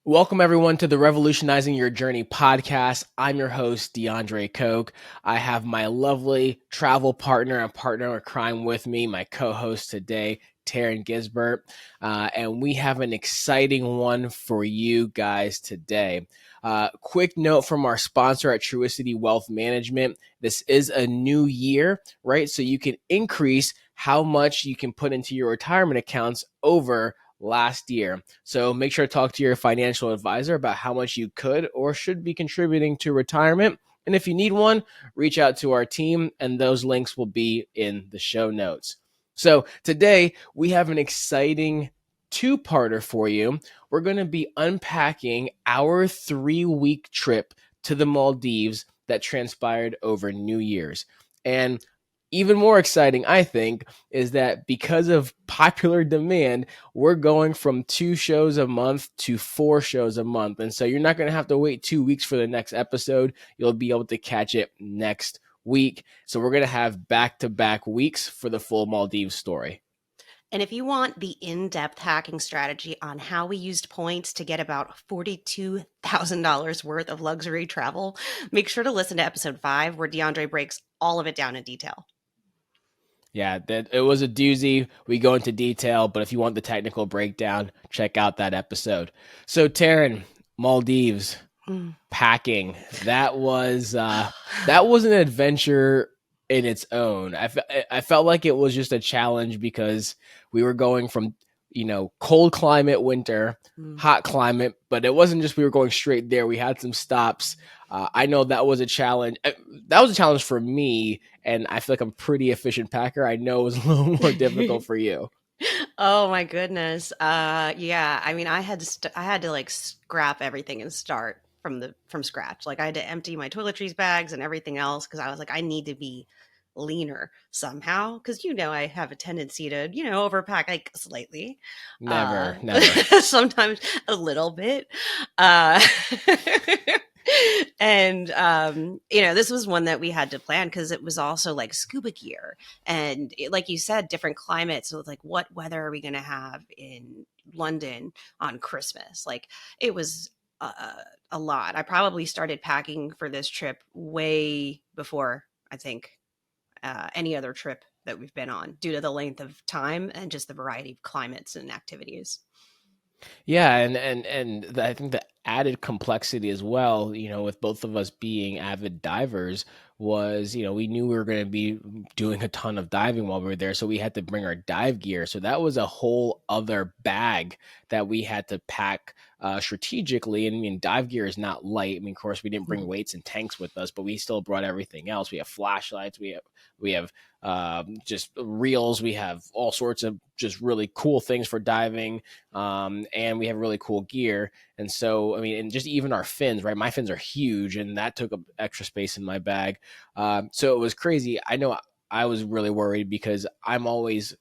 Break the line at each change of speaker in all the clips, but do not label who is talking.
Welcome, everyone, to the Revolutionizing Your Journey podcast. I'm your host, DeAndre Koch. I have my lovely travel partner and partner in crime with me, my co-host today, Taryn Gisbert. And we have an exciting one for you guys today. Quick note from our sponsor at Truicity Wealth Management. This is a new year, right? So you can increase how much you can put into your retirement accounts over last year. So make sure to talk to your financial advisor about how much you could or should be contributing to retirement. And if you need one, reach out to our team, and those links will be in the show notes. So today we have an exciting two-parter for you. We're going to be unpacking our 3-week trip to the Maldives that transpired over New Year's. And even more exciting, I think, is that because of popular demand, we're going from 2 shows a month to 4 shows a month. And so you're not going to have to wait 2 weeks for the next episode. You'll be able to catch it next week. So we're going to have back-to-back weeks for the full Maldives story.
And if you want the in-depth hacking strategy on how we used points to get about $42,000 worth of luxury travel, make sure to listen to episode 5 where DeAndre breaks all of it down in detail.
Yeah, it was a doozy. We go into detail, but if you want the technical breakdown, check out that episode. So Taryn, Maldives, packing. That was an adventure in its own. I felt like it was just a challenge because we were going from, cold climate, winter, hot climate, but it wasn't just we were going straight there. We had some stops. I know that was a challenge. That was a challenge for me, and I feel like I'm a pretty efficient packer. I know it was a little more difficult for you.
Oh my goodness. Yeah. I mean, I had to like scrap everything and start from scratch. Like I had to empty my toiletries bags and everything else because I was like, I need to be leaner somehow because I have a tendency to overpack like slightly,
Never.
sometimes a little bit. Uh, and this was one that we had to plan because it was also like scuba gear and like you said, different climates. So like, what weather are we going to have in London on Christmas? Like it was a lot. I probably started packing for this trip way before I think any other trip that we've been on due to the length of time and just the variety of climates and activities.
Yeah, and I think the added complexity as well, with both of us being avid divers, was, we knew we were going to be doing a ton of diving while we were there, so we had to bring our dive gear. So that was a whole other bag that we had to pack strategically. And I mean, dive gear is not light. I mean, of course, we didn't bring weights and tanks with us, but we still brought everything else. We have flashlights. We have just reels. We have all sorts of just really cool things for diving. And we have really cool gear. And so, I mean, and just even our fins, right? My fins are huge, and that took up extra space in my bag. So it was crazy. I know I was really worried because I'm almost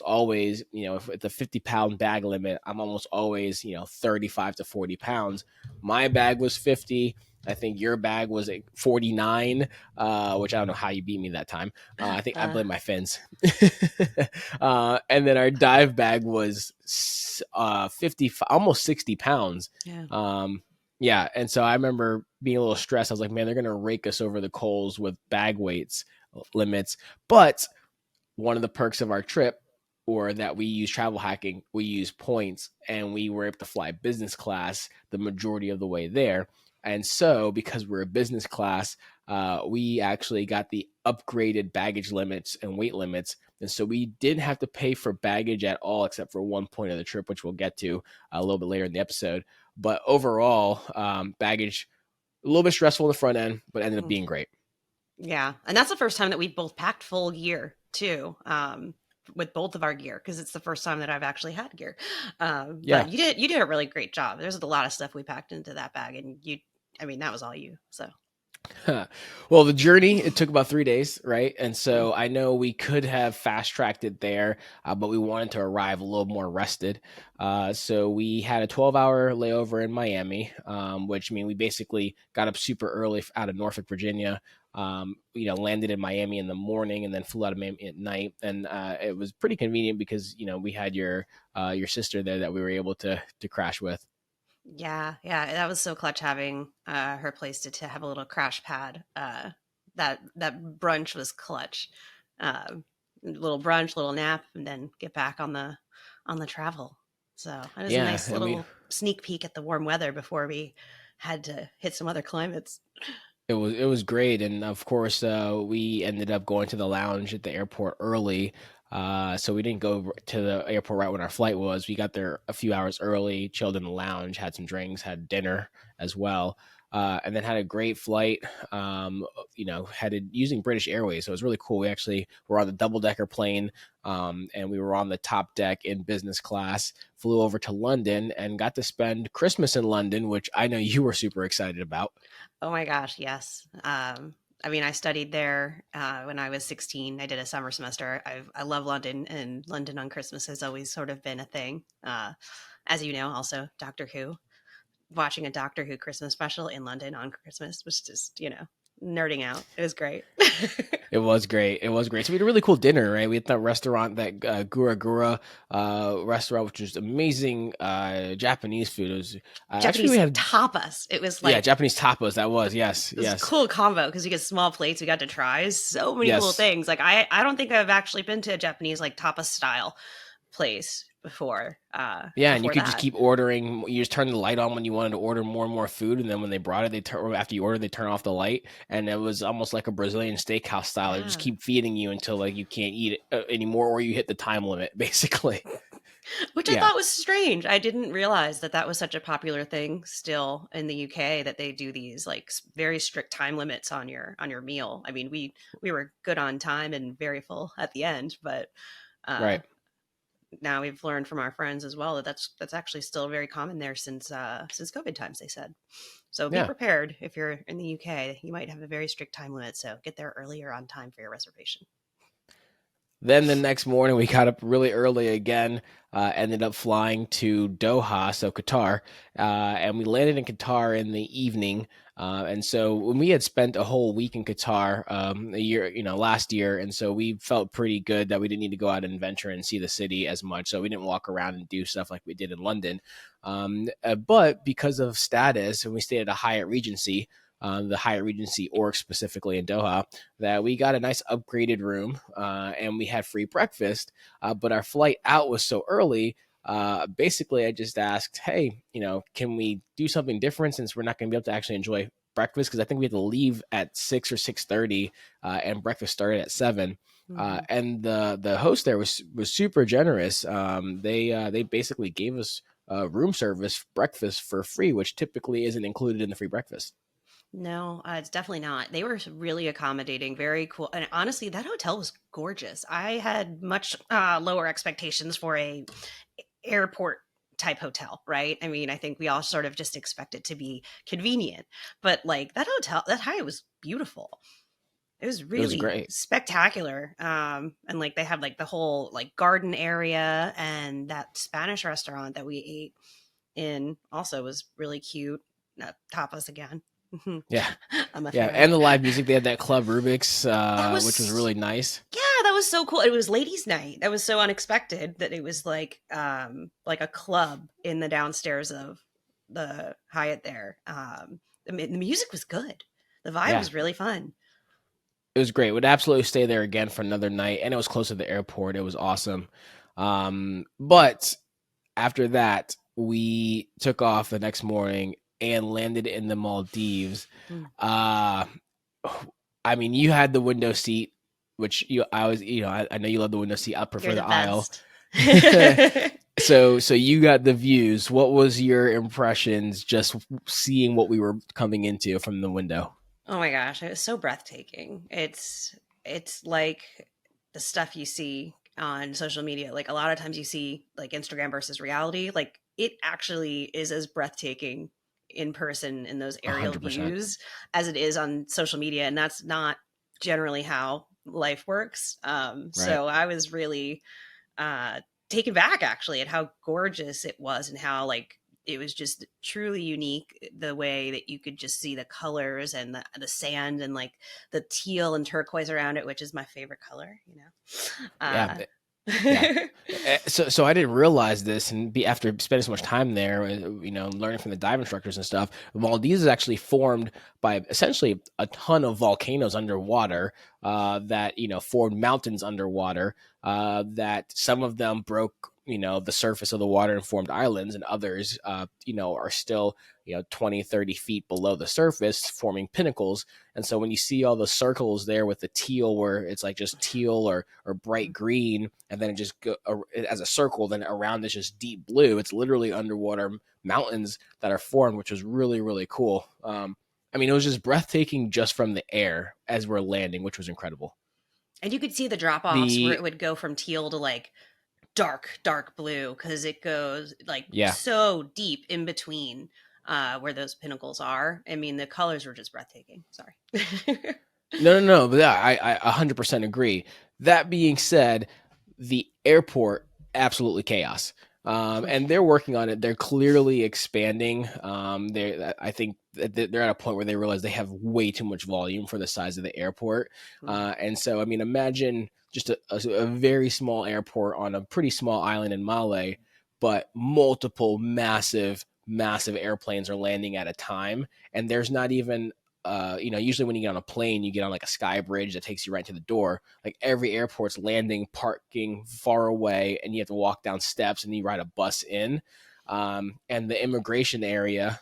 always, if it's a 50-pound bag limit, I'm almost always, 35 to 40 pounds. My bag was 50. I think your bag was 49, which I don't know how you beat me that time. I think I blame my fins. And then our dive bag was 50, almost 60 pounds.
Yeah.
Yeah. And so I remember being a little stressed. I was like, man, they're going to rake us over the coals with bag weights limits. But one of the perks of our trip, or that we use travel hacking, we use points, and we were able to fly business class the majority of the way there. And so, because we're a business class, we actually got the upgraded baggage limits and weight limits. And so we didn't have to pay for baggage at all, except for one point of the trip, which we'll get to a little bit later in the episode. But overall, baggage, a little bit stressful in the front end, but ended up being great.
Yeah. And that's the first time that we've both packed full gear too. With both of our gear, because it's the first time that I've actually had gear. But you did a really great job. There's a lot of stuff we packed into that bag, and that was all you. So
well, the journey, it took about 3 days, right? And so I know we could have fast tracked it there, but we wanted to arrive a little more rested. So we had a 12-hour layover in Miami, which we basically got up super early out of Norfolk, Virginia. Landed in Miami in the morning and then flew out of Miami at night. And it was pretty convenient because we had your sister there that we were able to crash with.
Yeah, that was so clutch having her place to have a little crash pad. That brunch was clutch. Little brunch, little nap, and then get back on the travel. So it was a
Yeah,
nice
I mean,
little sneak peek at the warm weather before we had to hit some other climates.
it was great, and of course, we ended up going to the lounge at the airport early. So we didn't go to the airport right when our flight was. We got there a few hours early, chilled in the lounge, had some drinks, had dinner as well, and then had a great flight. Headed using British Airways, so it was really cool. We actually were on the double decker plane, and we were on the top deck in business class. Flew over to London and got to spend Christmas in London, which I know you were super excited about.
Oh my gosh, yes. I mean, I studied there when I was 16. I did a summer semester. I love London, and London on Christmas has always sort of been a thing. As you know, also Doctor Who. Watching a Doctor Who Christmas special in London on Christmas was just, nerding out. It was great.
It was great. It was great. So we had a really cool dinner, right? We had that restaurant, that Gura Gura restaurant, which was amazing Japanese food. It was actually we
Japanese
had
tapas. It was
yeah
like
Japanese tapas. That was yes
it was a
yes
cool combo because you get small plates. We got to try so many cool
yes
things. Like I don't think I've actually been to a Japanese like tapas style place before.
yeah, and you
Before
could just
that,
keep ordering. You just turn the light on when you wanted to order more and more food, and then when they brought it, they turn after you order, they turn off the light, and it was almost like a Brazilian steakhouse style. They just
yeah.
keep feeding you until like you can't eat it anymore, or you hit the time limit, basically.
Which I
Yeah,
thought was strange. I didn't realize that that was such a popular thing still in the UK that they do these like very strict time limits on your meal. I mean, we were good on time and very full at the end, but uh
right.
now we've learned from our friends as well that that's actually still very common there since COVID times, they said. So be
Yeah.
prepared if you're in the UK, you might have a very strict time limit, so get there earlier on time for your reservation.
Then the next morning, we got up really early again, ended up flying to Doha, so Qatar, and we landed in Qatar in the evening. And so when we had spent a whole week in Qatar a year, last year, and so we felt pretty good that we didn't need to go out and venture and see the city as much. So we didn't walk around and do stuff like we did in London. But because of status, and we stayed at a Hyatt Regency, the Hyatt Regency Orc specifically in Doha, that we got a nice upgraded room and we had free breakfast. But our flight out was so early. Basically, I just asked, hey, can we do something different since we're not going to be able to actually enjoy breakfast? Because I think we had to leave at 6 or 6:30, and breakfast started at 7.
Mhm.
And the host there was super generous. They basically gave us room service breakfast for free, which typically isn't included in the free breakfast.
No, it's definitely not. They were really accommodating, very cool. And honestly, that hotel was gorgeous. I had much lower expectations for a airport type hotel, right? I mean, I think we all sort of just expect it to be convenient, but like that hotel, that Hyatt was beautiful. It was
It was
really
great.
spectacular. And like they had like the whole like garden area, and that Spanish restaurant that we ate in also was really cute. Tapas again.
Yeah.
I'm a
Yeah, and
fan.
the live music, they had that Club Rubik's,
That
which was
was
really nice.
Yeah, that was so cool. It was ladies' night. That was so unexpected that it was like a club in the downstairs of the Hyatt there. The music was good. The vibe
Yeah,
was really fun.
it was great. Would absolutely stay there again for another night, and it was close to the airport. It was awesome. But after that, we took off the next morning and landed in the Maldives.
Mm.
Uh, I mean, you had the window seat, which I was, I know you love the window seat. I
You're
prefer
the
the aisle.
best.
So you got the views. What was your impressions just seeing what we were coming into from the window?
Oh my gosh, it was so breathtaking. It's like the stuff you see on social media. Like a lot of times you see like Instagram versus reality. Like it actually is as breathtaking in person in those aerial
100%.
views as it is on social media, and that's not generally how life works.
Right.
So I was really uh, taken back actually at how gorgeous it was and how like it was just truly unique the way that you could just see the colors and the sand and like the teal and turquoise around it, which is my favorite color,
Yeah. Yeah. So I didn't realize this, and after spending so much time there, learning from the dive instructors and stuff, Maldives is actually formed by essentially a ton of volcanoes underwater that formed mountains underwater. That some of them broke the surface of the water and formed islands, and others are still 20, 30 feet below the surface, forming pinnacles. And so when you see all the circles there with the teal, where it's like just teal or bright green, and then it just go as a circle, then around it's just deep blue. It's literally underwater mountains that are formed, which was really, really cool. I mean, it was just breathtaking just from the air as we're landing, which was incredible.
And you could see the drop offs where
The
it would go from teal to like dark, dark blue because it goes like
Yeah,
so deep in between where those pinnacles are. I mean, the colors were just breathtaking. Sorry.
no, but yeah, I 100% agree. That being said, the airport, absolutely chaos. And they're working on it. They're clearly expanding. I think they're at a point where they realize they have way too much volume for the size of the airport. And so, I mean, imagine just a very small airport on a pretty small island in Malé, but multiple massive airplanes are landing at a time. And there's not even usually when you get on a plane, you get on like a sky bridge that takes you right to the door. Like every airport's landing, parking far away, and you have to walk down steps and you ride a bus in. And the immigration area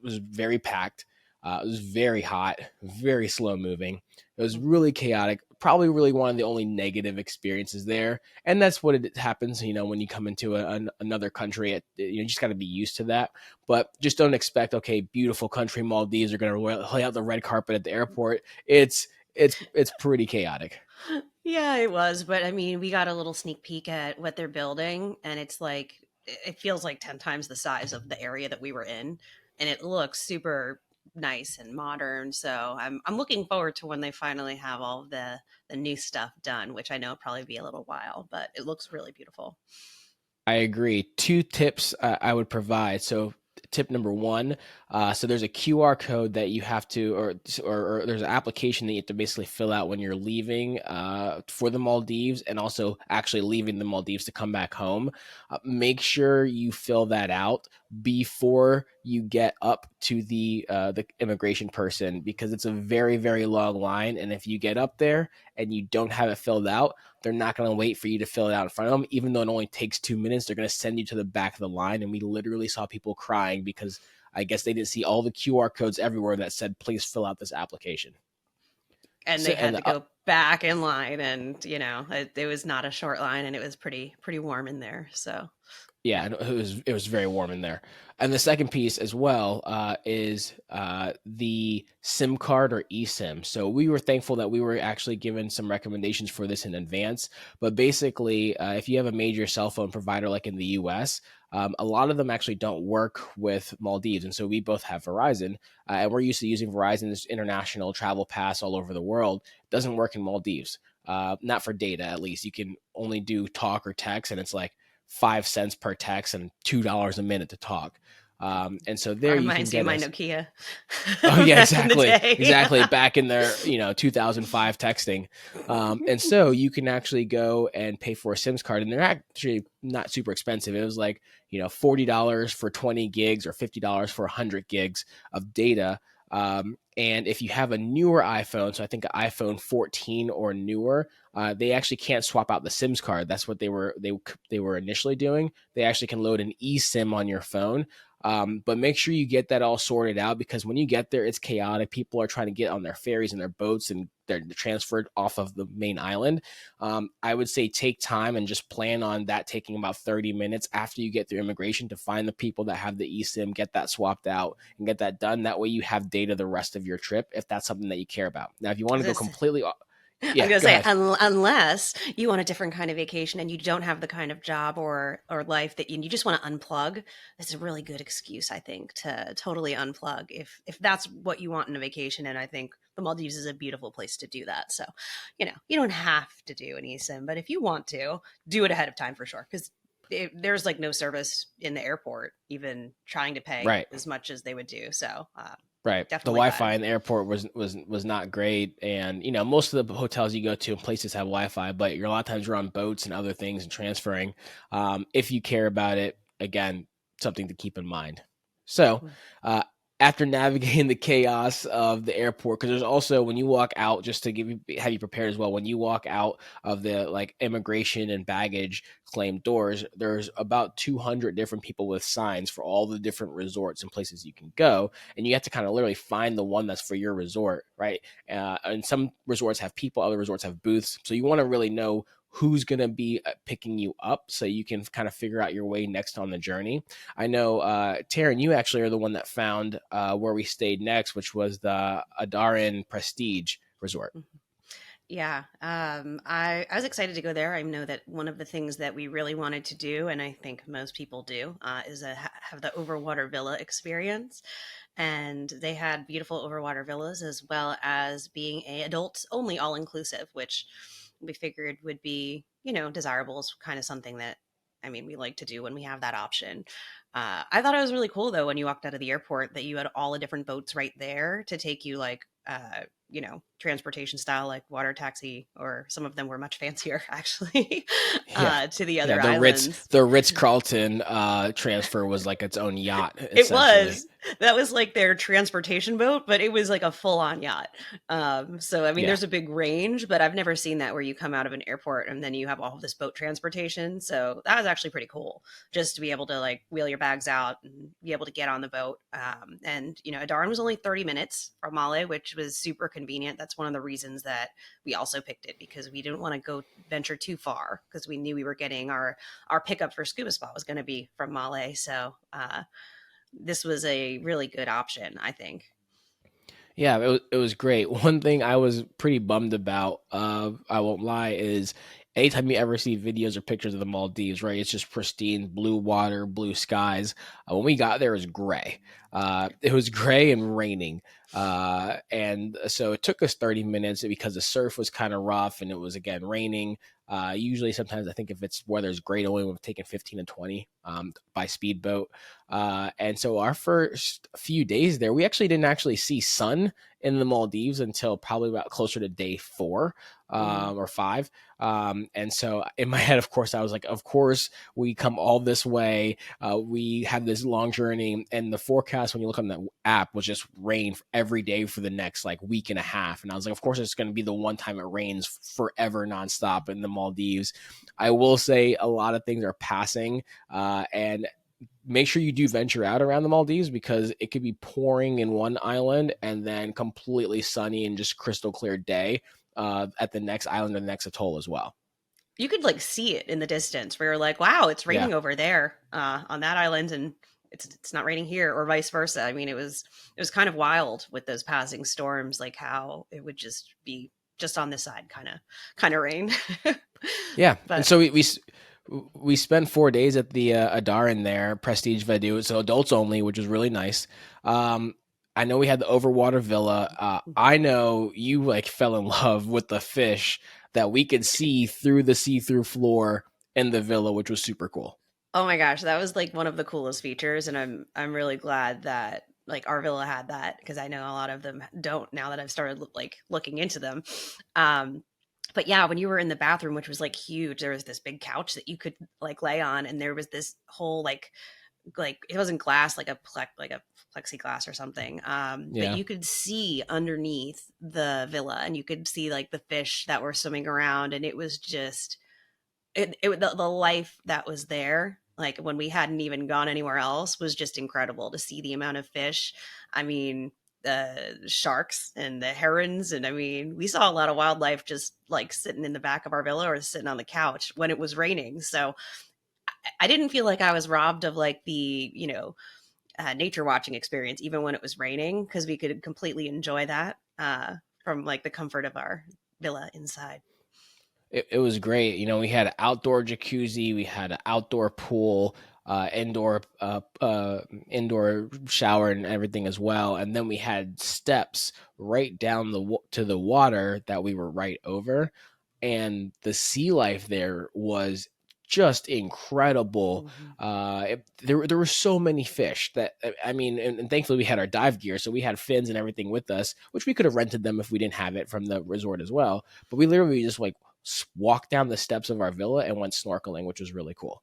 was very packed. It was very hot, very slow moving. It was really chaotic. Probably really one of the only negative experiences there, and that's what it happens. When you come into another country, you just got to be used to that. But just don't expect, okay, beautiful country Maldives are going to lay out the red carpet at the airport. It's pretty chaotic.
Yeah, it was. But I mean, we got a little sneak peek at what they're building, and it's like, it feels like 10 times the size of the area that we were in. And it looks super nice and modern. So I'm looking forward to when they finally have all of the new stuff done, which I know will probably be a little while, but it looks really beautiful.
I agree. Two tips I would provide. So, tip number one, so there's a QR code that you have to, or there's an application that you have to basically fill out when you're leaving for the Maldives, and also actually leaving the Maldives to come back home. Make sure you fill that out before you get up to the immigration person, because it's a very, very long line, and if you get up there and you don't have it filled out, they're not going to wait for you to fill it out in front of them. Even though it only takes 2 minutes, they're going to send you to the back of the line. And we literally saw people crying because I guess they didn't see all the QR codes everywhere that said, please fill out this application.
And
So,
they had
and
to go back in line, and it was not a short line, and it was pretty warm in there. So
Yeah, it was very warm in there. And the second piece as well is the SIM card or eSIM. So we were thankful that we were actually given some recommendations for this in advance. But basically, if you have a major cell phone provider like in the U.S., a lot of them actually don't work with Maldives. And so we both have Verizon, and we're used to using Verizon's international travel pass all over the world. It doesn't work in Maldives, not for data at least. You can only do talk or text, and it's like 5 cents per text and $2 a minute to talk. And so there you can
reminds me of
get
my
us.
Nokia
Oh yeah,
back in the
exactly,
day.
exactly. Back in their 2005 texting, and so you can actually go and pay for a Sims card, and they're actually not super expensive. It was like $40 for 20 gigs or $50 for 100 gigs of data. And if you have a newer iPhone, so I think an iPhone 14 or newer, they actually can't swap out the Sims card. That's what they were initially doing. They actually can load an eSIM on your phone. But make sure you get that all sorted out, because when you get there, it's chaotic. People are trying to get on their ferries and their boats, and they're transferred off of the main island. I would say take time and just plan on that taking about 30 minutes after you get through immigration to find the people that have the eSIM, get that swapped out, and get that done. That way you have data the rest of your trip if that's something that you care about. Now, if you want to go
This
completely,
I was
yeah,
gonna
go
say,
ahead.
unless you want a different kind of vacation and you don't have the kind of job or life that you just want to unplug, it's a really good excuse, I think, to totally unplug if that's what you want in a vacation. And I think the Maldives is a beautiful place to do that. So, you don't have to do an eSIM, but if you want to, do it ahead of time for sure, because there's like no service in the airport, even trying to pay
Right.
as much as they would do. So,
Right. The
Definitely
Wi-Fi
glad.
in the airport was not great, and most of the hotels you go to and places have Wi-Fi, but you're a lot of times you're on boats and other things and transferring. If you care about it, again, something to keep in mind. So,
Mhm.
uh, after navigating the chaos of the airport, because there's also when you walk out, just to have you prepared as well. When you walk out of the like immigration and baggage claim doors, there's about 200 different people with signs for all the different resorts and places you can go, and you have to kind of literally find the one that's for your resort, right? And some resorts have people, other resorts have booths, so you want to really know who's going to be picking you up so you can kind of figure out your way next on the journey. I know, Taryn, you actually are the one that found where we stayed next, which was the Adaaran Prestige Resort.
Mhm. Yeah, I was excited to go there. I know that one of the things that we really wanted to do, and I think most people do, is have the overwater villa experience. And they had beautiful overwater villas as well as being a adults only all inclusive, which we figured would be, desirable is kind of something that we like to do when we have that option. I thought it was really cool though when you walked out of the airport that you had all the different boats right there to take you like transportation style like water taxi, or some of them were much fancier actually,
Yeah.
to the
Yeah,
other islands.
The Ritz Carlton transfer was like its own yacht,
It
essentially.
was. That was like their transportation boat, but it was like a full-on yacht. So
Yeah.
there's a big range, but I've never seen that where you come out of an airport and then you have all of this boat transportation. So that was actually pretty cool, just to be able to like wheel your bags out and be able to get on the boat. And Adaren was only 30 minutes from Male, which was super convenient. That's one of the reasons that we also picked it, because we didn't want to go venture too far, because we knew we were getting our pickup for Scuba Spa was going to be from Male. So this was a really good option, I think.
Yeah, it was great. One thing I was pretty bummed about, I won't lie, is anytime you ever see videos or pictures of the Maldives, right? It's just pristine blue water, blue skies. When we got there, it was gray. It was gray and raining. And so it took us 30 minutes because the surf was kind of rough and it was again raining. Usually, sometimes I think if it's weather's great, only we've taken 15 to 20 by speedboat. And so our first few days there, we actually didn't actually see sun in the Maldives until probably about closer to day 4
Mm.
or 5. And so in my head, of course, I was like, of course, we come all this way. We have this long journey, and the forecast when you look on the app was just rain every day for the next like week and a half. And I was like, of course, it's going to be the one time it rains forever nonstop in the Maldives. I will say a lot of things are passing, and make sure you do venture out around the Maldives because it could be pouring in one island and then completely sunny and just crystal clear day at the next island or the next atoll as well.
You could like see it in the distance where you're like, wow, it's
Yeah.
raining over there on that island, and it's not raining here, or vice versa. It was kind of wild with those passing storms, like how it would just be just on this side, kind of rain.
Yeah. And
But
so we spent 4 days at the Adaaran there, Prestige Vedu, so adults only, which was really nice. Um, I know we had the Overwater Villa. I know you like fell in love with the fish that we could see through the see-through floor in the villa, which was super cool.
oh my gosh, that was like one of the coolest features, and I'm really glad that like our villa had that, because I know a lot of them don't now that I've started like looking into them. Um, but yeah, when you were in the bathroom, which was like huge, there was this big couch that you could like lay on, and there was this whole like it wasn't glass, like like a plexiglass or something, but
Yeah.
you could see underneath the villa, and you could see like the fish that were swimming around, and it was just the life that was there, like when we hadn't even gone anywhere else, was just incredible to see the amount of fish. I mean, the sharks and the herons, and we saw a lot of wildlife just like sitting in the back of our villa or sitting on the couch when it was raining. So I didn't feel like I was robbed of like the nature watching experience even when it was raining, because we could completely enjoy that from like the comfort of our villa inside.
It was great. We had an outdoor jacuzzi, we had an outdoor pool, indoor shower and everything as well. And then we had steps right down to the water that we were right over, and the sea life there was just incredible.
Mhm.
There were so many fish that, I mean, and thankfully we had our dive gear, so we had fins and everything with us, which we could have rented them if we didn't have it from the resort as well. But we literally just like walked down the steps of our villa and went snorkeling, which was really cool.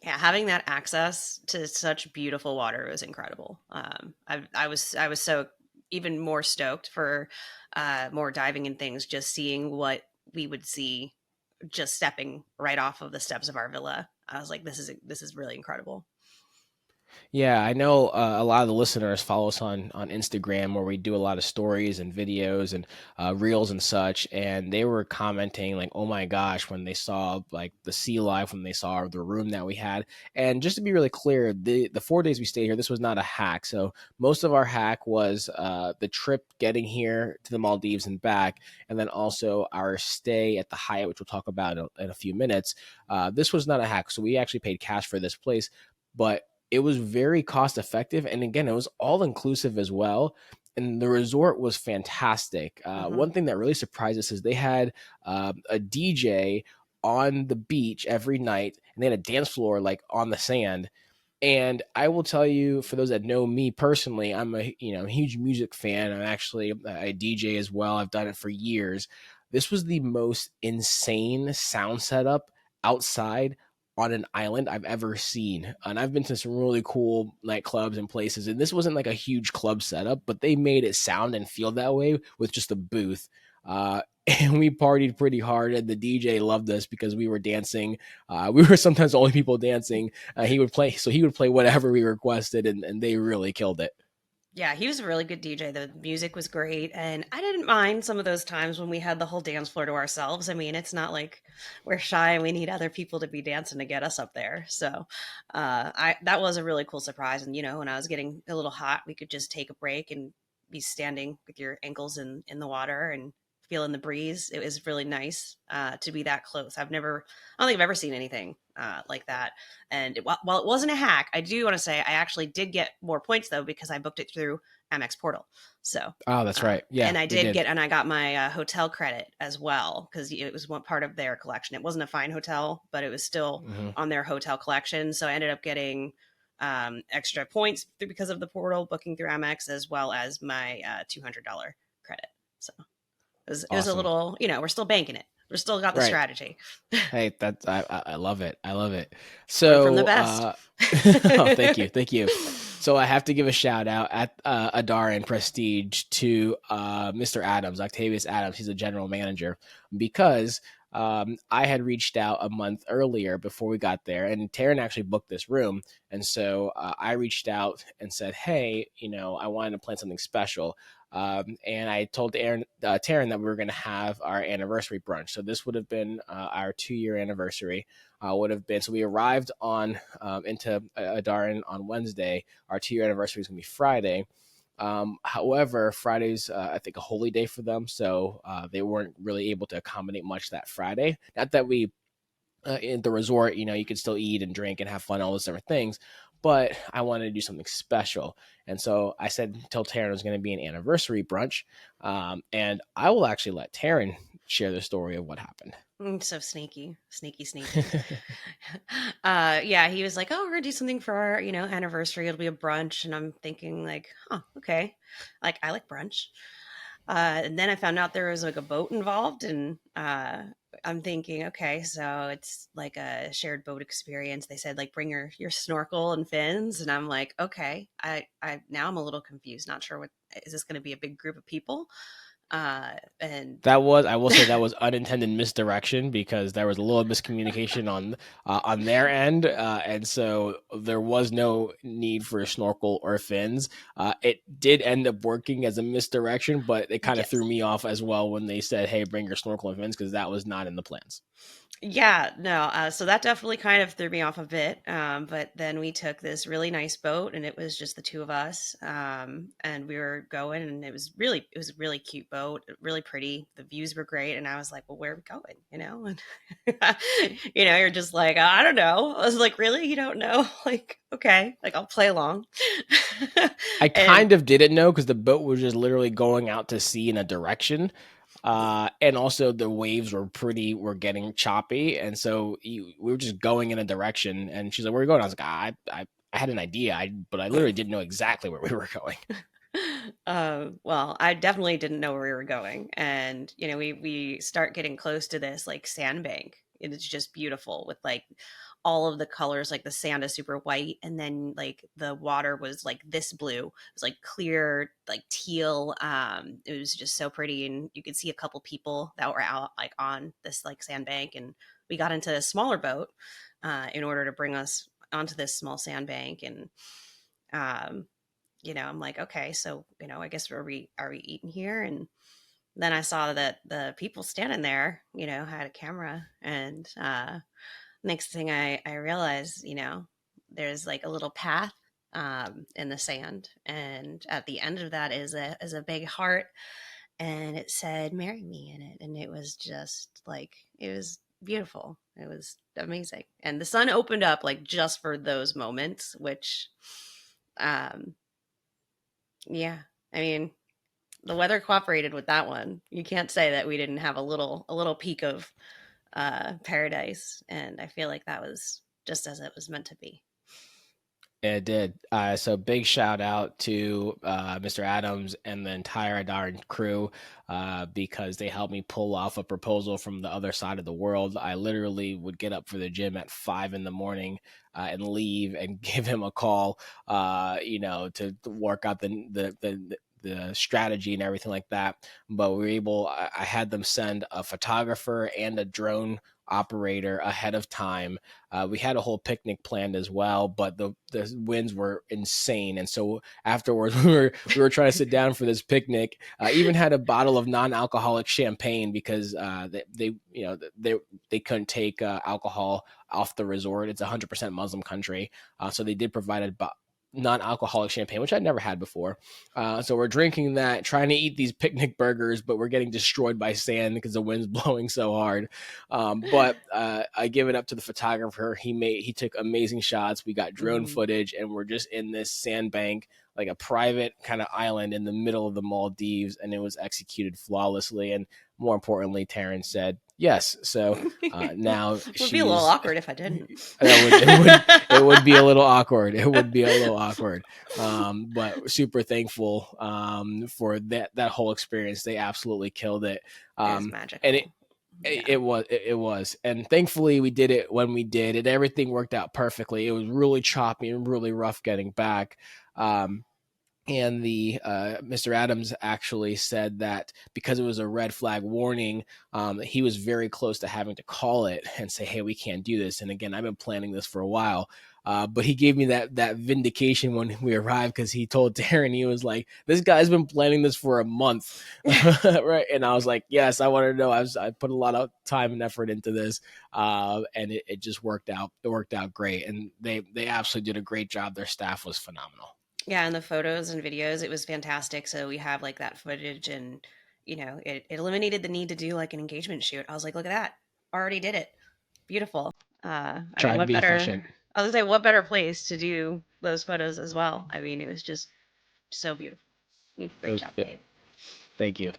Yeah, having that access to such beautiful water was incredible. I was so even more stoked for more diving and things, just seeing what we would see just stepping right off of the steps of our villa. I was like, this is really incredible.
Yeah, I know a lot of the listeners follow us on Instagram where we do a lot of stories and videos and reels and such, and they were commenting like, "Oh my gosh!" when they saw like the sea life, when they saw the room that we had. And just to be really clear, the 4 days we stayed here, this was not a hack. So most of our hack was the trip getting here to the Maldives and back, and then also our stay at the Hyatt, which we'll talk about in a few minutes. This was not a hack, so we actually paid cash for this place, but it was very cost effective, and again, it was all inclusive as well. And the resort was fantastic.
Hmm.
One thing that really surprised us is they had a DJ on the beach every night, and they had a dance floor like on the sand. And I will tell you, for those that know me personally, I'm a huge music fan. I'm actually a DJ as well. I've done it for years. This was the most insane sound setup outside on an island I've ever seen. And I've been to some really cool nightclubs and places, and this wasn't like a huge club setup, but they made it sound and feel that way with just a booth. And we partied pretty hard, and the DJ loved us because we were dancing. We were sometimes the only people dancing. He would play whatever we requested, and they really killed it.
Yeah, he was a really good DJ. The music was great, and I didn't mind some of those times when we had the whole dance floor to ourselves. I mean, it's not like we're shy and we need other people to be dancing to get us up there. So, I that was a really cool surprise. And when I was getting a little hot, we could just take a break and be standing with your ankles in the water and feeling the breeze. It was really nice to be that close. I don't think I've ever seen anything like that. And while it wasn't a hack, I do want to say I actually did get more points though because I booked it through Amex Portal. So,
Oh, that's right. Yeah,
and
we did.
I got my hotel credit as well because it was one part of their collection. It wasn't a fine hotel, but it was still
Hmm.
on their hotel collection. So I ended up getting extra points because of the portal booking through Amex as well as my $200 credit. So it was a
Awesome.
little, we're still banking it. We're still got the
Right.
strategy.
Hey, that's I love it. I love it.
Learn from the
So,
best.
oh, thank you, thank you. So I have to give a shout out at Adaaran Prestige to Mr. Adams, Octavius Adams. He's a general manager because I had reached out a month earlier before we got there, and Taryn actually booked this room, and so I reached out and said, "Hey, I wanted to plan something special." And I told Taryn that we were going to have our anniversary brunch. So this would have been our 2 year anniversary. Would have been so we arrived on into Adaaran on Wednesday. Our 2 year anniversary is going to be Friday. However, Friday's I think a holy day for them, so they weren't really able to accommodate much that Friday. Not that we in the resort, you could still eat and drink and have fun, all those different things. But I wanted to do something special. And so I said, tell Taryn it was going to be an anniversary brunch. And I will actually let Taryn share the story of what happened.
So sneaky, sneaky, sneaky. Yeah, he was like, "Oh, we're gonna do something for our, anniversary. It'll be a brunch." And I'm thinking, like, "Huh, okay." Like, I like brunch. And then I found out there was like a boat involved, and I'm thinking, okay, so it's like a shared boat experience. They said like bring your snorkel and fins, and I'm like, okay, I now I'm a little confused. Not sure what is this going to be a big group of people? And
I will say that was unintended misdirection because there was a little miscommunication on their end, and so there was no need for a snorkel or fins. It did end up working as a misdirection, but it kind of
yes.
threw me off as well when they said, "Hey, bring your snorkel and fins," because that was not in the plans.
Yeah, no. So that definitely kind of threw me off a bit. But then we took this really nice boat, and it was just the two of us. And we were going, and it was a really cute boat, really pretty. The views were great, and I was like, "Well, where are we going?" And you're just like, "I don't know." I was like, "Really? You don't know?" Like, okay, like I'll play along.
I
And
kind of didn't know because the boat was just literally going out to sea in a direction. And also the waves were getting choppy. And so we were just going in a direction, and she's like, where are we going? I was like, I had an idea, but I literally didn't know exactly where we were going.
Well, I definitely didn't know where we were going, and we start getting close to this like sandbank, and it's just beautiful with like all of the colors. Like the sand is super white, and then like the water was like this blue. It was like clear, like teal. It was just so pretty, and you could see a couple people that were out like on this like sandbank, and we got into a smaller boat in order to bring us onto this small sandbank, and um I'm like, okay, so I guess are we eating here? And then I saw that the people standing there, had a camera, and next thing I realized, there's like a little path in the sand, and at the end of that is a big heart, and it said "Marry me" in it, and it was just like it was beautiful. It was amazing, and the sun opened up like just for those moments, which um yeah, I mean, the weather cooperated with that one. You can't say that we didn't have a little peak of paradise, and I feel like that was just as it was meant to be.
It did. So big shout out to Mr. Adams and the entire Adaaran crew because they helped me pull off a proposal from the other side of the world. I literally would get up for the gym at 5 a.m. And leave and give him a call, to work out the strategy and everything like that. But we were able. I had them send a photographer and a drone operator ahead of time. We had a whole picnic planned as well, but the winds were insane, and so afterwards we were trying to sit down for this picnic. Even had a bottle of non-alcoholic champagne because they couldn't take alcohol off the resort. It's 100% Muslim country, so they did provide a non-alcoholic champagne, which I'd never had before. So we're drinking that, trying to eat these picnic burgers, but we're getting destroyed by sand because the wind's blowing so hard. But I give it up to the photographer. He took amazing shots. We got drone
Mhm.
footage, and we're just in this sandbank, like a private kind of island in the middle of the Maldives, and it was executed flawlessly. And more importantly, Taryn said yes. So now
Would be a little
she's
awkward if I didn't.
it would be a little awkward. It would be a little awkward. But super thankful for that whole experience. They absolutely killed it.
It was
And it
magical.
it,
Yeah.
it was it was, and thankfully we did it when we did it. Everything worked out perfectly. It was really choppy and really rough getting back. Um, and the Mr. Adams actually said that because it was a red flag warning, he was very close to having to call it and say, "Hey, we can't do this." And again, I've been planning this for a while, but he gave me that vindication when we arrived because he told Taryn, he was like, "This guy's been planning this for a month," right? And I was like, "Yes, I want to know. I put a lot of time and effort into this, and it just worked out. It worked out great, and they absolutely did a great job. Their staff was phenomenal."
Yeah, and the photos and videos, it was fantastic. So we have like that footage, and it eliminated the need to do like an engagement shoot. I was like, look at that, already did it. Beautiful. I mean,
Tried to
what
be
better?
efficient.
I was gonna say, what better place to do those photos as well? I mean, it was just so beautiful. Great job,
Yeah,
babe.
thank you.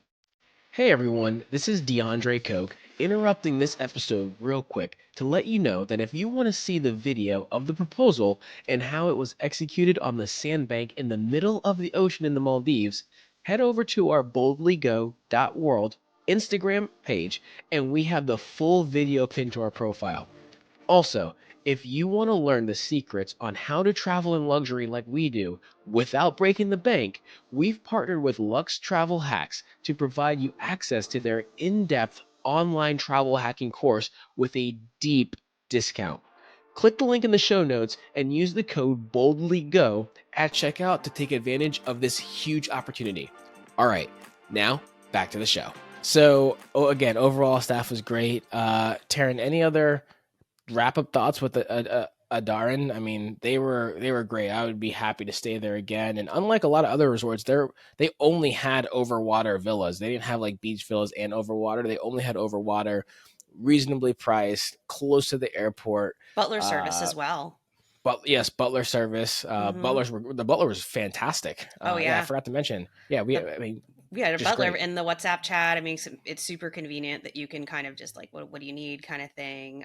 Hey everyone, this is DeAndre Koch, interrupting this episode real quick to let you know that if you want to see the video of the proposal and how it was executed on the sandbank in the middle of the ocean in the Maldives, head over to our boldlygo.world Instagram page and we have the full video pinned to our profile. Also, if you want to learn the secrets on how to travel in luxury like we do without breaking the bank, we've partnered with Lux Travel Hacks to provide you access to their in-depth online travel hacking course with a deep discount. Click the link in the show notes and use the code BOLDLYGO at checkout to take advantage of this huge opportunity. All right, now back to the show. So, again, overall staff was great. Taryn, any other wrap up thoughts with Adaaran? I mean, they were great. I would be happy to stay there again. And unlike a lot of other resorts, they only had overwater villas. They didn't have like beach villas and overwater. They only had overwater, reasonably priced, close to the airport.
Butler service
Uh,
as well.
but yes, butler service.
Hmm.
The butler was fantastic.
Oh
Yeah, I
yeah,
forgot to mention. Yeah, we.
the
I mean.
We had a
just
butler
great.
in the WhatsApp chat. I mean, it's super convenient that you can kind of just like, what do you need kind of thing.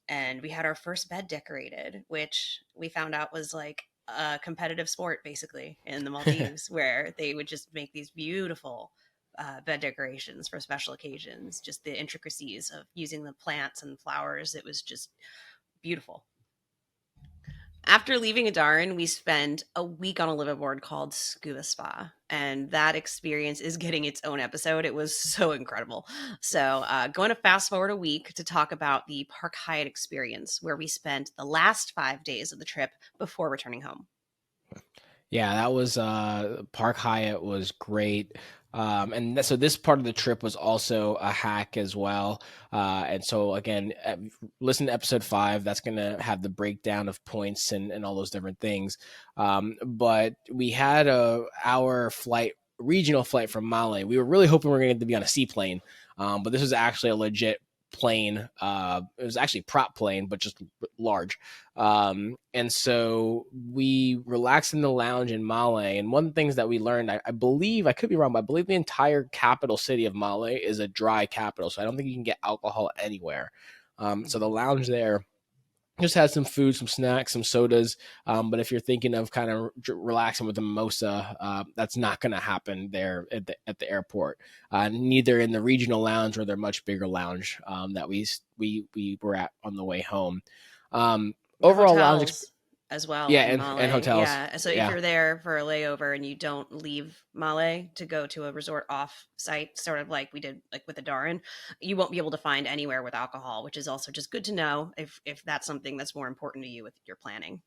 And we had our first bed decorated, which we found out was like a competitive sport basically in the Maldives, where they would just make these beautiful bed decorations for special occasions. Just the intricacies of using the plants and flowers. It was just beautiful. After leaving Adaaran, we spent a week on a liveaboard called Scuba Spa, and that experience is getting its own episode. It was so incredible. So, going to fast forward a week to talk about the Park Hyatt experience, where we spent the last 5 days of the trip before returning home.
Yeah, that was Park Hyatt was great. So this part of the trip was also a hack as well. And so again, listen to episode 5. That's going to have the breakdown of points and all those different things. But we had our regional flight from Mali. We were really hoping we were going to be on a seaplane. But this was actually a legit plane. It was actually prop plane, but just large. And so we relaxed in the lounge in Male. And one of the things that we learned, I believe, I could be wrong, but I believe the entire capital city of Male is a dry capital. So I don't think you can get alcohol anywhere. So the lounge there just had some food, some snacks, some sodas. But if you're thinking of kind of relaxing with a mimosa, that's not going to happen there at the airport. Neither in the regional lounge or their much bigger lounge that we were at on the way home.
The
Overall lounge,
hotels as well
yeah,
in
and
Malé.
hotels,
Yeah. So if
yeah.
you're there for a layover and you don't leave Malé to go to a resort off site, sort of like we did like with Adaaran, you won't be able to find anywhere with alcohol, which is also just good to know if that's something that's more important to you with your planning.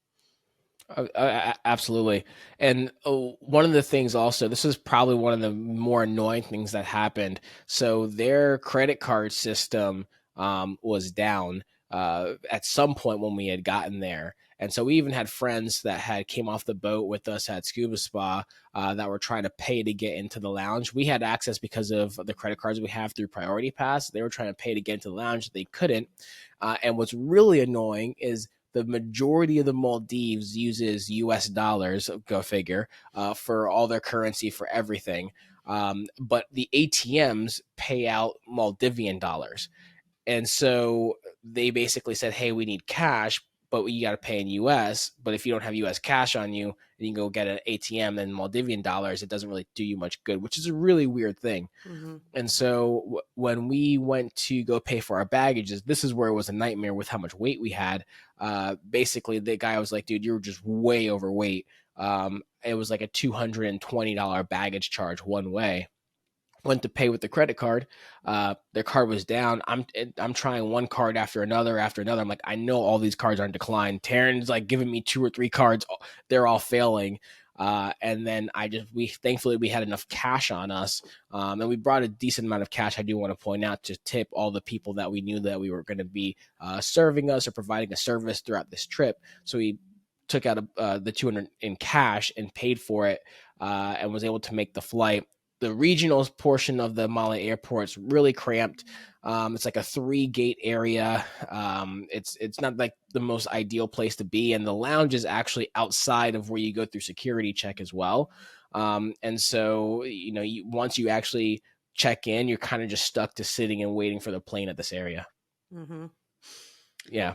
Absolutely. And one of the things also, this is probably one of the more annoying things that happened. So their credit card system was down at some point when we had gotten there. And so we even had friends that had came off the boat with us at Scuba Spa that were trying to pay to get into the lounge. We had access because of the credit cards we have through Priority Pass. They were trying to pay to get into the lounge. They couldn't. And what's really annoying is the majority of the Maldives uses US dollars, go figure, for all their currency for everything. But the ATMs pay out Maldivian dollars. And so they basically said, hey, we need cash, but you got to pay in US. But if you don't have US cash on you and you can go get an ATM in Maldivian dollars, it doesn't really do you much good, which is a really weird thing.
Mm-hmm.
And so when we went to go pay for our baggages, this is where it was a nightmare with how much weight we had. Basically, the guy was like, dude, you were just way overweight. It was like a $220 baggage charge one way. Went to pay with the credit card. Their card was down. I'm trying one card after another. I'm like, I know all these cards aren't declined. Taryn's like giving me 2 or 3 cards. They're all failing. And then thankfully we had enough cash on us. And we brought a decent amount of cash. I do want to point out to tip all the people that we knew that we were going to be serving us or providing a service throughout this trip. So we took out the 200 in cash and paid for it and was able to make the flight. The regional portion of the Male airport's really cramped. It's like a 3-gate area. It's not like the most ideal place to be, and the lounge is actually outside of where you go through security check as well. And so once you actually check in, you're kind of just stuck to sitting and waiting for the plane at this area.
Mm-hmm.
Yeah.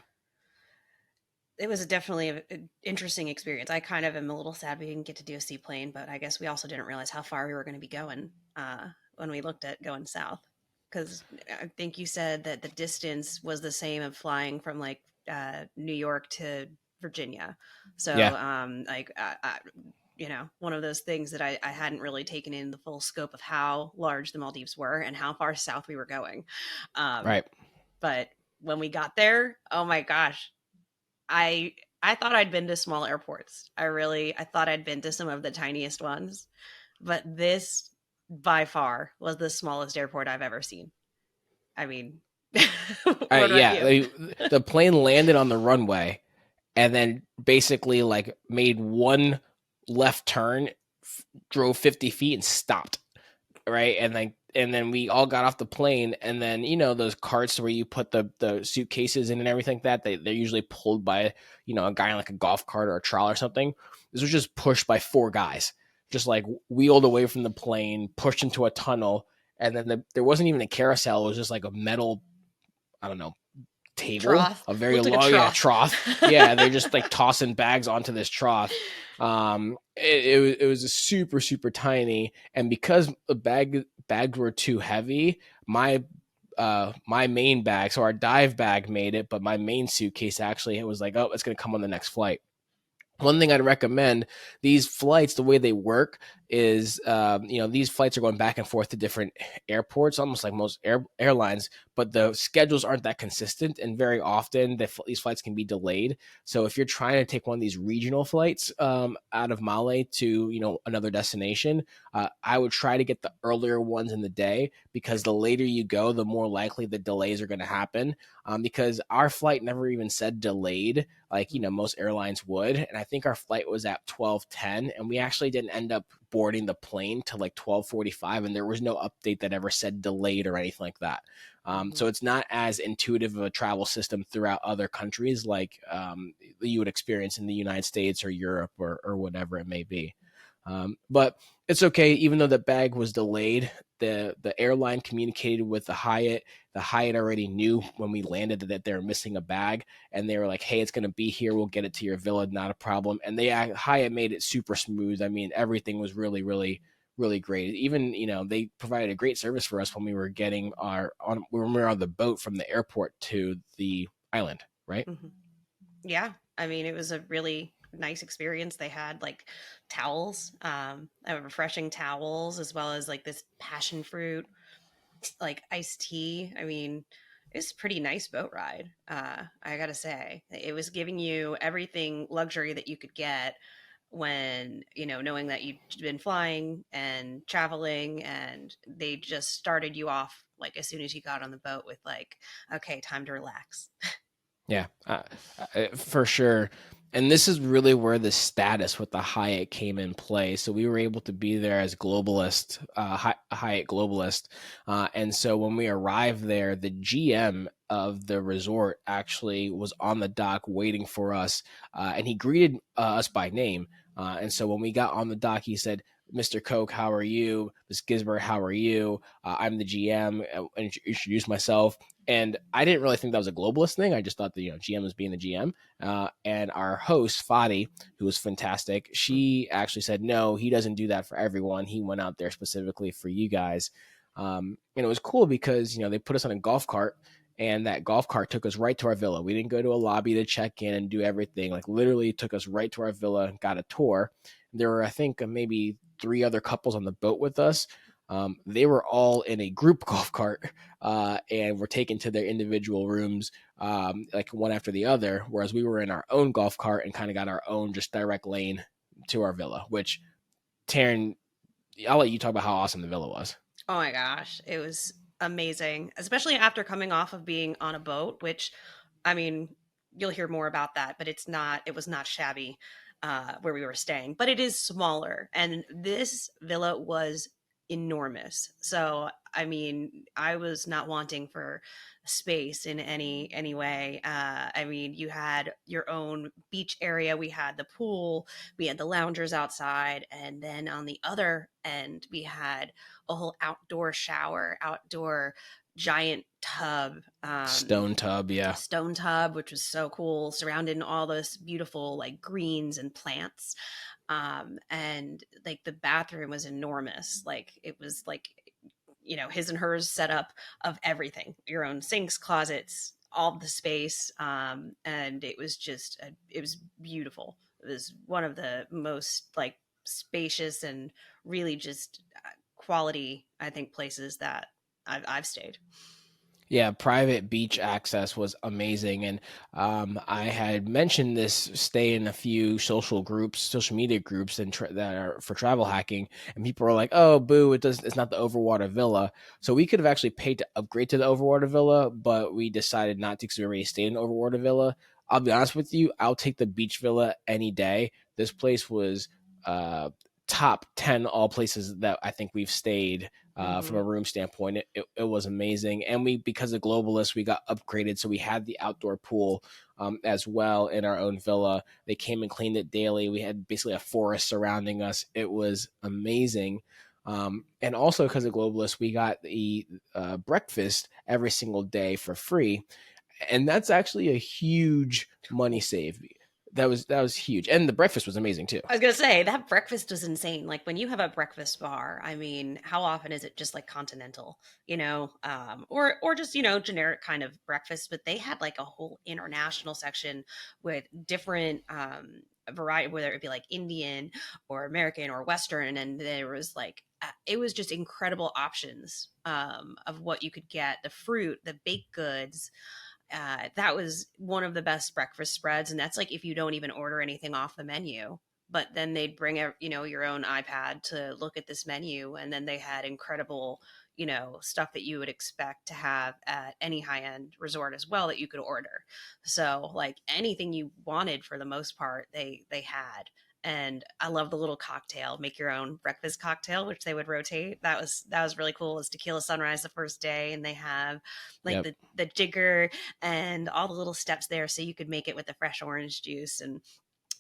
It was definitely an interesting experience. I kind of am a little sad we didn't get to do a seaplane, but I guess we also didn't realize how far we were going to be going when we looked at going south. Because I think you said that the distance was the same of flying from like New York to Virginia. So,
Yeah.
one of those things that I hadn't really taken in the full scope of how large the Maldives were and how far south we were going.
Right.
But when we got there, oh my gosh, I thought I'd been to small airports. I thought I'd been to some of the tiniest ones, but this by far was the smallest airport I've ever seen. I mean, what about you?
The plane landed on the runway and then basically like made one left turn, drove 50 feet and stopped. Right. And then we all got off the plane, and then those carts where you put the suitcases in and everything like that they're usually pulled by a guy in like a golf cart or a trolley or something. This was just pushed by 4 guys. just like wheeled away from the plane, pushed into a tunnel, and then there wasn't even a carousel. It was just like a metal, I don't know, table,
Trough.
a very
Looked like a
long, yeah,
trough.
trough. Yeah, they're just like tossing bags onto this trough. It was a super super tiny, and because the bags were too heavy, my main bag, so our dive bag made it, but my main suitcase actually it was like, oh, it's gonna come on the next flight. One thing I'd recommend, these flights, the way they work is, these flights are going back and forth to different airports, almost like most airlines, but the schedules aren't that consistent. And very often these flights can be delayed. So if you're trying to take one of these regional flights out of Male to, another destination, I would try to get the earlier ones in the day, because the later you go, the more likely the delays are going to happen. Because our flight never even said delayed, like most airlines would, and I think our flight was at 12:10, and we actually didn't end up boarding the plane till like 12:45, and there was no update that ever said delayed or anything like that. So it's not as intuitive of a travel system throughout other countries like you would experience in the United States or Europe or whatever it may be. But it's okay, even though the bag was delayed. The airline communicated with the Hyatt. The Hyatt already knew when we landed that they were missing a bag, and they were like, "Hey, it's going to be here. We'll get it to your villa, not a problem." And Hyatt made it super smooth. I mean, everything was really, really, really great. Even they provided a great service for us when we were when we were on the boat from the airport to the island, right?
Mm-hmm. Yeah, I mean, it was a really nice experience. They had like towels, refreshing towels, as well as like this passion fruit, like iced tea. I mean, it's a pretty nice boat ride. I gotta say, it was giving you everything luxury that you could get when, knowing that you'd been flying and traveling, and they just started you off like as soon as you got on the boat with like, okay, time to relax.
Yeah, for sure. And this is really where the status with the Hyatt came in play. So we were able to be there as globalist, Hyatt globalist. And so when we arrived there, the GM of the resort actually was on the dock waiting for us, and he greeted us by name. And so when we got on the dock, he said, "Mr. Koch, how are you? Miss Gisbert, how are you? I'm the GM." And introduced myself. And I didn't really think that was a globalist thing. I just thought that GM was being the GM. And our host Fadi, who was fantastic, she actually said no, he doesn't do that for everyone. He went out there specifically for you guys. And it was cool because they put us on a golf cart, and that golf cart took us right to our villa. We didn't go to a lobby to check in and do everything. Like literally took us right to our villa, got a tour. There were, I think, maybe 3 other couples on the boat with us. They were all in a group golf cart, and were taken to their individual rooms, like one after the other, whereas we were in our own golf cart and kind of got our own just direct lane to our villa, which, Taryn, I'll let you talk about how awesome the villa was.
Oh my gosh, it was amazing, especially after coming off of being on a boat, which, I mean, you'll hear more about that, but it was not shabby where we were staying, but it is smaller. And this villa was enormous. So, I mean, I was not wanting for space in any way. I mean, you had your own beach area, we had the pool, we had the loungers outside, and then on the other end, we had a whole outdoor shower, outdoor giant tub,
Stone tub, yeah.
stone tub, which was so cool, surrounded in all this beautiful like greens and plants. And like the bathroom was enormous. Like it was like, his and hers setup of everything, your own sinks, closets, all the space. And it was it was beautiful. It was one of the most like spacious and really just quality, I think, places that I've stayed.
Yeah, private beach access was amazing. And I had mentioned this stay in a few social media groups, that are for travel hacking. And people are like, "Oh, boo, it's not the Overwater Villa." So we could have actually paid to upgrade to the Overwater Villa, but we decided not to because we already stayed in Overwater Villa. I'll be honest with you, I'll take the beach villa any day. This place was top 10 all places that I think we've stayed from
Mm-hmm.
a room standpoint. It was amazing. And because of Globalists, we got upgraded. So we had the outdoor pool as well in our own villa. They came and cleaned it daily. We had basically a forest surrounding us. It was amazing. And also because of Globalists, we got the breakfast every single day for free. And that's actually a huge money save. That was huge. And the breakfast was amazing too.
I was gonna say that breakfast was insane. Like when you have a breakfast bar, I mean, how often is it just like continental, or just generic kind of breakfast? But they had like a whole international section with different variety, whether it be like Indian or American or Western, and there was like it was just incredible options of what you could get, the fruit, the baked goods. That was one of the best breakfast spreads, and that's like if you don't even order anything off the menu, but then they'd bring your own iPad to look at this menu, and then they had incredible stuff that you would expect to have at any high-end resort as well that you could order. So like anything you wanted for the most part they had. And I love the little cocktail, make your own breakfast cocktail, which they would rotate. That was really cool. It's tequila sunrise the first day, and they have like
Yep.
the jigger and all the little steps there so you could make it with the fresh orange juice. And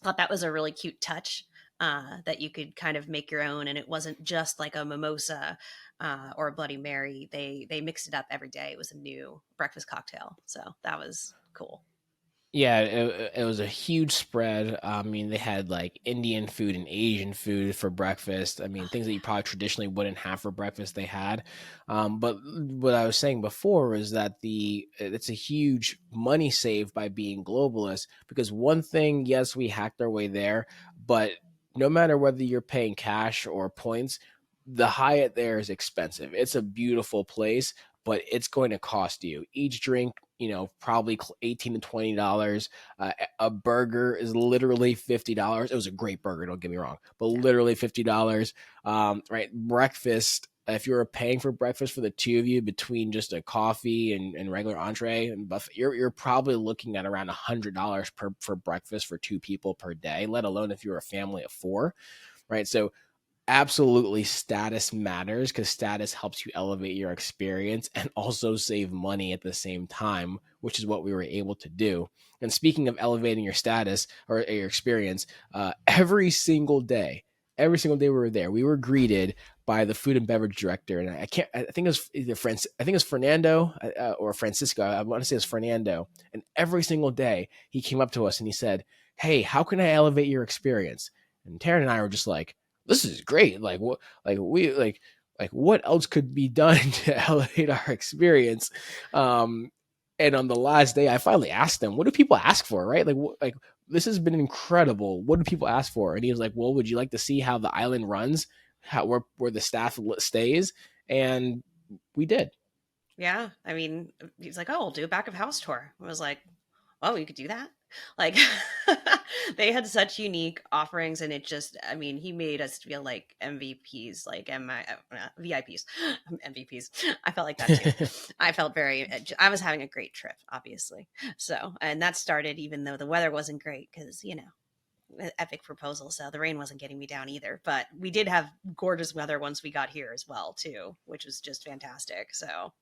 I thought that was a really cute touch, that you could kind of make your own, and it wasn't just like a mimosa or a Bloody Mary. They mixed it up every day. It was a new breakfast cocktail, so that was cool.
Yeah, it was a huge spread. I mean, they had like Indian food and Asian food for breakfast. I mean, things that you probably traditionally wouldn't have for breakfast, they had. But what I was saying before is that it's a huge money save by being globalist because one thing, yes, we hacked our way there, but no matter whether you're paying cash or points, the Hyatt there is expensive. It's a beautiful place, but it's going to cost you each drink, probably $18 to $20. A burger is literally $50. It was a great burger, don't get me wrong, but
Yeah.
literally $50. Right, breakfast. If you were paying for breakfast for the two of you between just a coffee and regular entree and buffet, you're probably looking at around $100 for breakfast for two people per day. Let alone if you're a family of four, right? So absolutely status matters because status helps you elevate your experience and also save money at the same time, which is what we were able to do. And speaking of elevating your status or your experience, every single day we were there, we were greeted by the food and beverage director. And I think it was I think it was Fernando or Francisco. I want to say it's Fernando. And every single day he came up to us and he said, "Hey, how can I elevate your experience?" And Taryn and I were just like, this is great. Like what, like what else could be done to elevate our experience? Um, and on the last day, I finally asked them, "What do people ask for?" Right? Like this has been incredible. What do people ask for? And he was like, "Well, would you like to see how the island runs? How where the staff stays?" And we did.
Yeah, I mean, he's like, "Oh, we'll do a back of house tour." I was like, "Oh, you could do that?" Like, they had such unique offerings, and it just, I mean, he made us feel like MVPs, like VIPs, MVPs. I felt like that too. I felt I was having a great trip, obviously. So, and that started even though the weather wasn't great because, epic proposal. So the rain wasn't getting me down either. But we did have gorgeous weather once we got here as well, too, which was just fantastic. So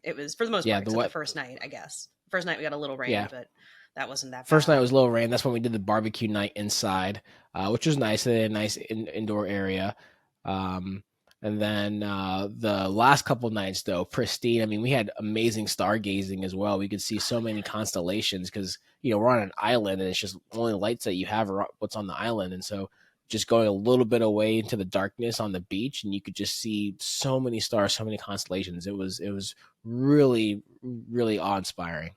it was for the most
Yeah,
part.
the
So the
what?
first night, I guess. First night we got a little rain,
Yeah,
but that wasn't that
first night
bad.
was low rain. That's when we did the barbecue night inside, which was nice. They had a nice indoor area. Um, and then the last couple nights, though, pristine. I mean, we had amazing stargazing as well. We could see
Oh
so many
yeah.
constellations because we're on an island and it's just only lights that you have are what's on the island. And so just going a little bit away into the darkness on the beach, and you could just see so many stars, so many constellations. It was really really awe inspiring.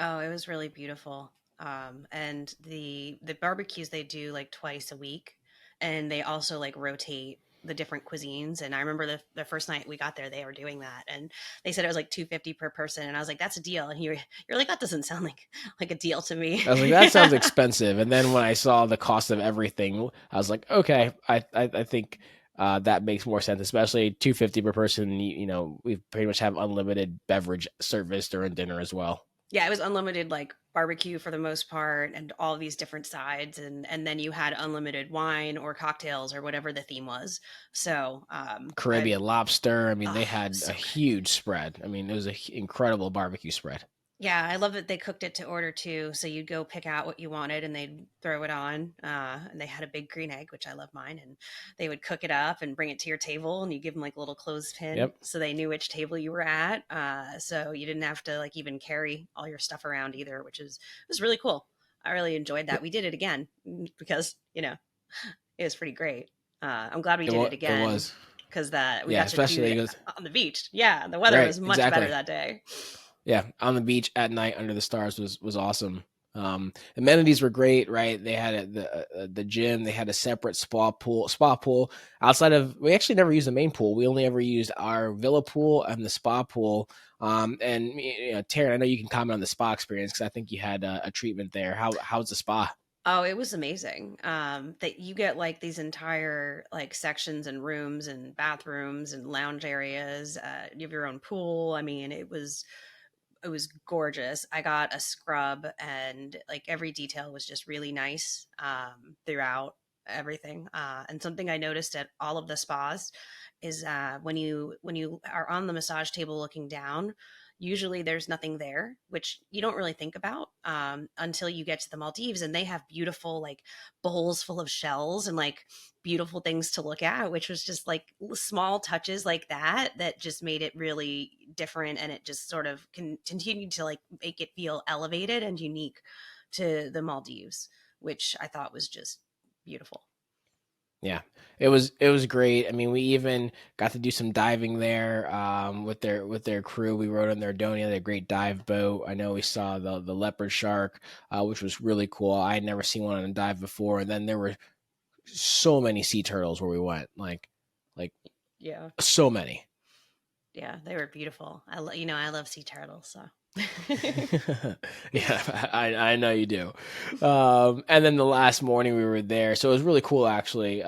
Oh, it was really beautiful. And the barbecues they do like twice a week, and they also like rotate the different cuisines. And I remember the first night we got there, they were doing that, and they said it was like 250 per person, and I was like, "That's a deal." And you're like, "That doesn't sound like a deal to me."
I was like, that sounds expensive. And then when I saw the cost of everything, I was like, okay, I think that makes more sense, especially 250 per person. We pretty much have unlimited beverage service during dinner as well.
Yeah, it was unlimited like barbecue for the most part and all these different sides, and then you had unlimited wine or cocktails or whatever the theme was. So, I
Caribbean lobster. I mean, they
oh,
had a
so good.
huge spread. I mean, it was an incredible barbecue spread.
Yeah, I love that they cooked it to order too. So you'd go pick out what you wanted and they'd throw it on. And they had a big green egg, which I love mine. And they would cook it up and bring it to your table and you give them like a little clothespin
Yep.
so they knew which table you were at. So you didn't have to like even carry all your stuff around either, which was really cool. I really enjoyed that. We did it again because, it was pretty great. I'm glad we did it
It
again
was.
because that we
Yeah,
got to do
especially
it
because
on the beach. Yeah, the weather
right,
was much better
exactly.
that day.
Yeah, on the beach at night under the stars was awesome. Amenities were great, right? They had the gym. They had a separate spa pool outside of. We actually never used the main pool. We only ever used our villa pool and the spa pool. And Taryn, I know you can comment on the spa experience because I think you had a treatment there. How's the spa?
Oh, it was amazing. That you get like these entire like sections and rooms and bathrooms and lounge areas. You have your own pool. I mean, it was gorgeous. I got a scrub and like every detail was just really nice throughout everything. And something I noticed at all of the spas is when you are on the massage table looking down, usually there's nothing there, which you don't really think about until you get to the Maldives, and they have beautiful like bowls full of shells and like beautiful things to look at, which was just like small touches like that that just made it really different, and it just sort of continued to like make it feel elevated and unique to the Maldives, which I thought was just beautiful.
Yeah, it was great. I mean, we even got to do some diving there with their crew. We rode on their Donia, their great dive boat. I know we saw the leopard shark, which was really cool. I had never seen one on a dive before. And then there were so many sea turtles where we went, like
Yeah,
so many.
yeah, they were beautiful. I love sea turtles, so.
Yeah, I know you do. And then the last morning we were there, so it was really cool actually.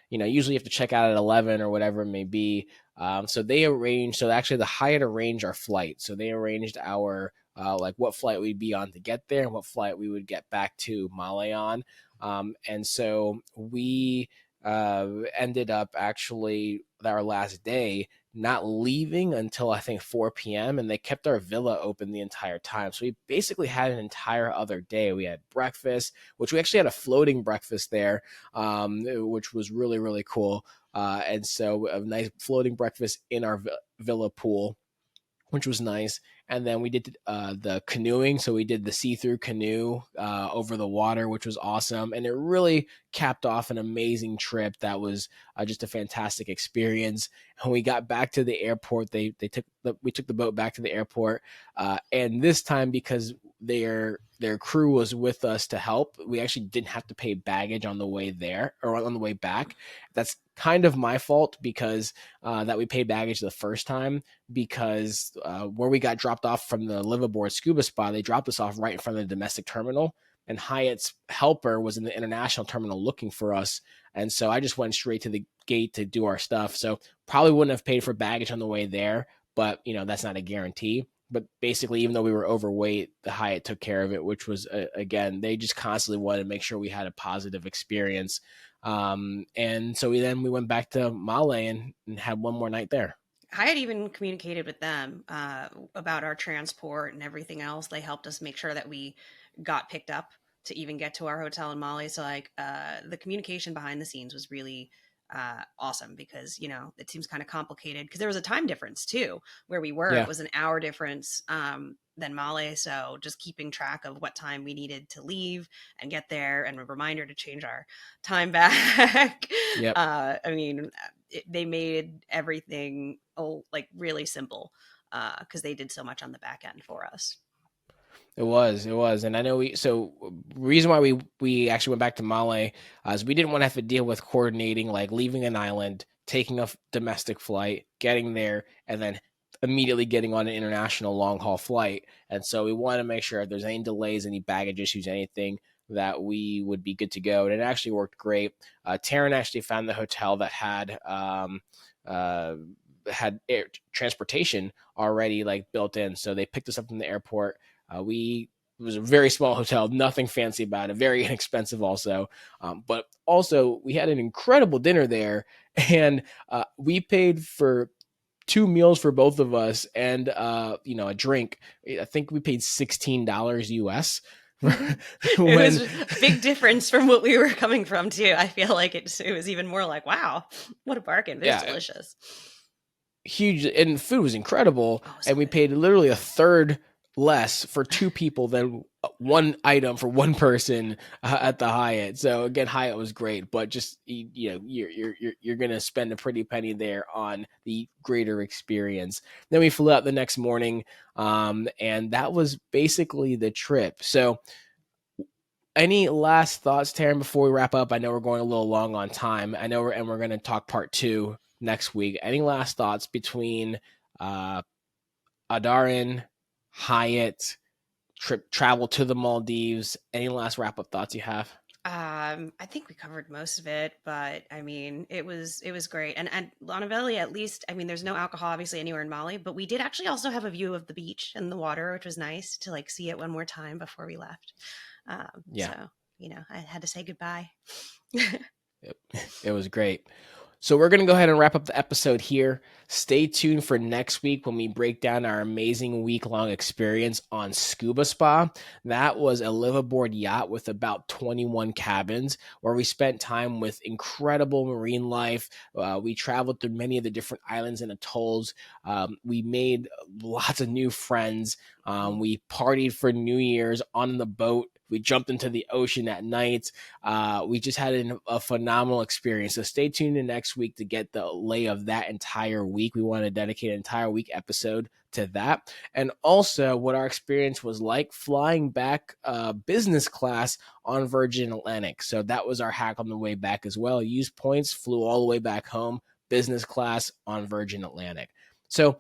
Usually you have to check out at 11 or whatever it may be. So they arranged. So actually, the Hyatt arranged our flight. So they arranged our like what flight we'd be on to get there and what flight we would get back to Malé on. And so we ended up actually our last day not leaving until I think 4 p.m. and they kept our villa open the entire time. So we basically had an entire other day. We had breakfast, which we actually had a floating breakfast there, which was really, really cool. And so a nice floating breakfast in our villa pool, which was nice. And then we did the canoeing. So we did the see-through canoe over the water, which was awesome. And it really capped off an amazing trip. That was just a fantastic experience. When we got back to the airport, we took the boat back to the airport. And this time, because their crew was with us to help, we actually didn't have to pay baggage on the way there or on the way back. That's kind of my fault because that we paid baggage the first time because where we got dropped off from the liveaboard scuba spa, they dropped us off right in front of the domestic terminal. And Hyatt's helper was in the international terminal looking for us. And so I just went straight to the gate to do our stuff. So probably wouldn't have paid for baggage on the way there, but that's not a guarantee. But basically, even though we were overweight, the Hyatt took care of it, which was, again, they just constantly wanted to make sure we had a positive experience. And so we went back to Malé and had one more night there.
I had even communicated with them about our transport and everything else. They helped us make sure that we got picked up to even get to our hotel in Mali. So, like, the communication behind the scenes was really awesome because, it seems kind of complicated because there was a time difference too. Where we were, it
Yeah.
was an hour difference than Mali. So, just keeping track of what time we needed to leave and get there, and a reminder to change our time back.
Yep.
I mean, they made everything like really simple because they did so much on the back end for us.
It was, and I know reason why we actually went back to Malé is we didn't want to have to deal with coordinating, like leaving an island, taking a domestic flight, getting there, and then immediately getting on an international long haul flight. And so we wanted to make sure if there's any delays, any baggage issues, anything, that we would be good to go. And it actually worked great. Taryn actually found the hotel that had air transportation already like built in, so they picked us up from the airport. It was a very small hotel, nothing fancy about it, very inexpensive also. But also, we had an incredible dinner there, and we paid for 2 meals for both of us and a drink. I think we paid $16 US.
It
When
was a big difference from what we were coming from too. I feel like it was even more like, wow, what a bargain. But it was
yeah,
delicious.
huge, and food was incredible,
Oh, so
and we
good.
paid literally a third less for two people than one item for one person at the Hyatt. So again, Hyatt was great, but just you're gonna spend a pretty penny there on the greater experience. Then we flew out the next morning, and that was basically the trip. So any last thoughts, Taryn, before we wrap up? I know we're going a little long on time. I know we're going to talk part two next week. Any last thoughts between uh, Adaaran, Hyatt, travel to the Maldives? Any last wrap up thoughts you have?
I think we covered most of it, but I mean, it was great. And Lonaveli, at least, I mean, there's no alcohol obviously anywhere in Mali, but we did actually also have a view of the beach and the water, which was nice to like see it one more time before we left.
Yeah,
So I had to say goodbye.
it was great. So we're going to go ahead and wrap up the episode here. Stay tuned for next week when we break down our amazing week-long experience on Scuba Spa. That was a live-aboard yacht with about 21 cabins where we spent time with incredible marine life. We traveled through many of the different islands and atolls. We made lots of new friends. We partied for New Year's on the boat. We jumped into the ocean at night. We just had a phenomenal experience. So stay tuned in next week to get the lay of that entire week. We want to dedicate an entire week episode to that. And also what our experience was like flying back business class on Virgin Atlantic. So that was our hack on the way back as well. Used points, flew all the way back home, business class on Virgin Atlantic. So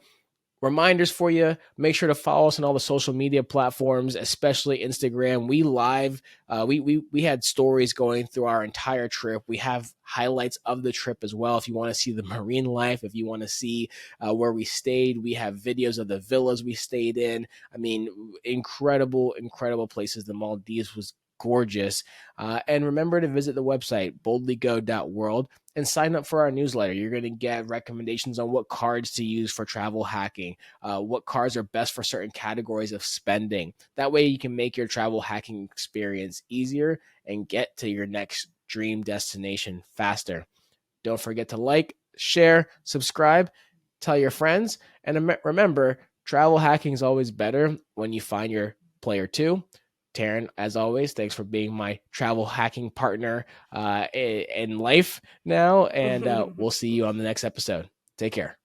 reminders for you, make sure to follow us on all the social media platforms, especially Instagram. We had stories going through our entire trip. We have highlights of the trip as well. If you want to see the marine life, if you want to see where we stayed, we have videos of the villas we stayed in. I mean, incredible places. The Maldives was gorgeous. And remember to visit the website boldlygo.world and sign up for our newsletter. You're going to get recommendations on what cards to use for travel hacking, what cards are best for certain categories of spending. That way you can make your travel hacking experience easier and get to your next dream destination faster. Don't forget to like, share, subscribe, tell your friends, and remember, travel hacking is always better when you find your player two. Taryn, as always, thanks for being my travel hacking partner in life now, and we'll see you on the next episode. Take care.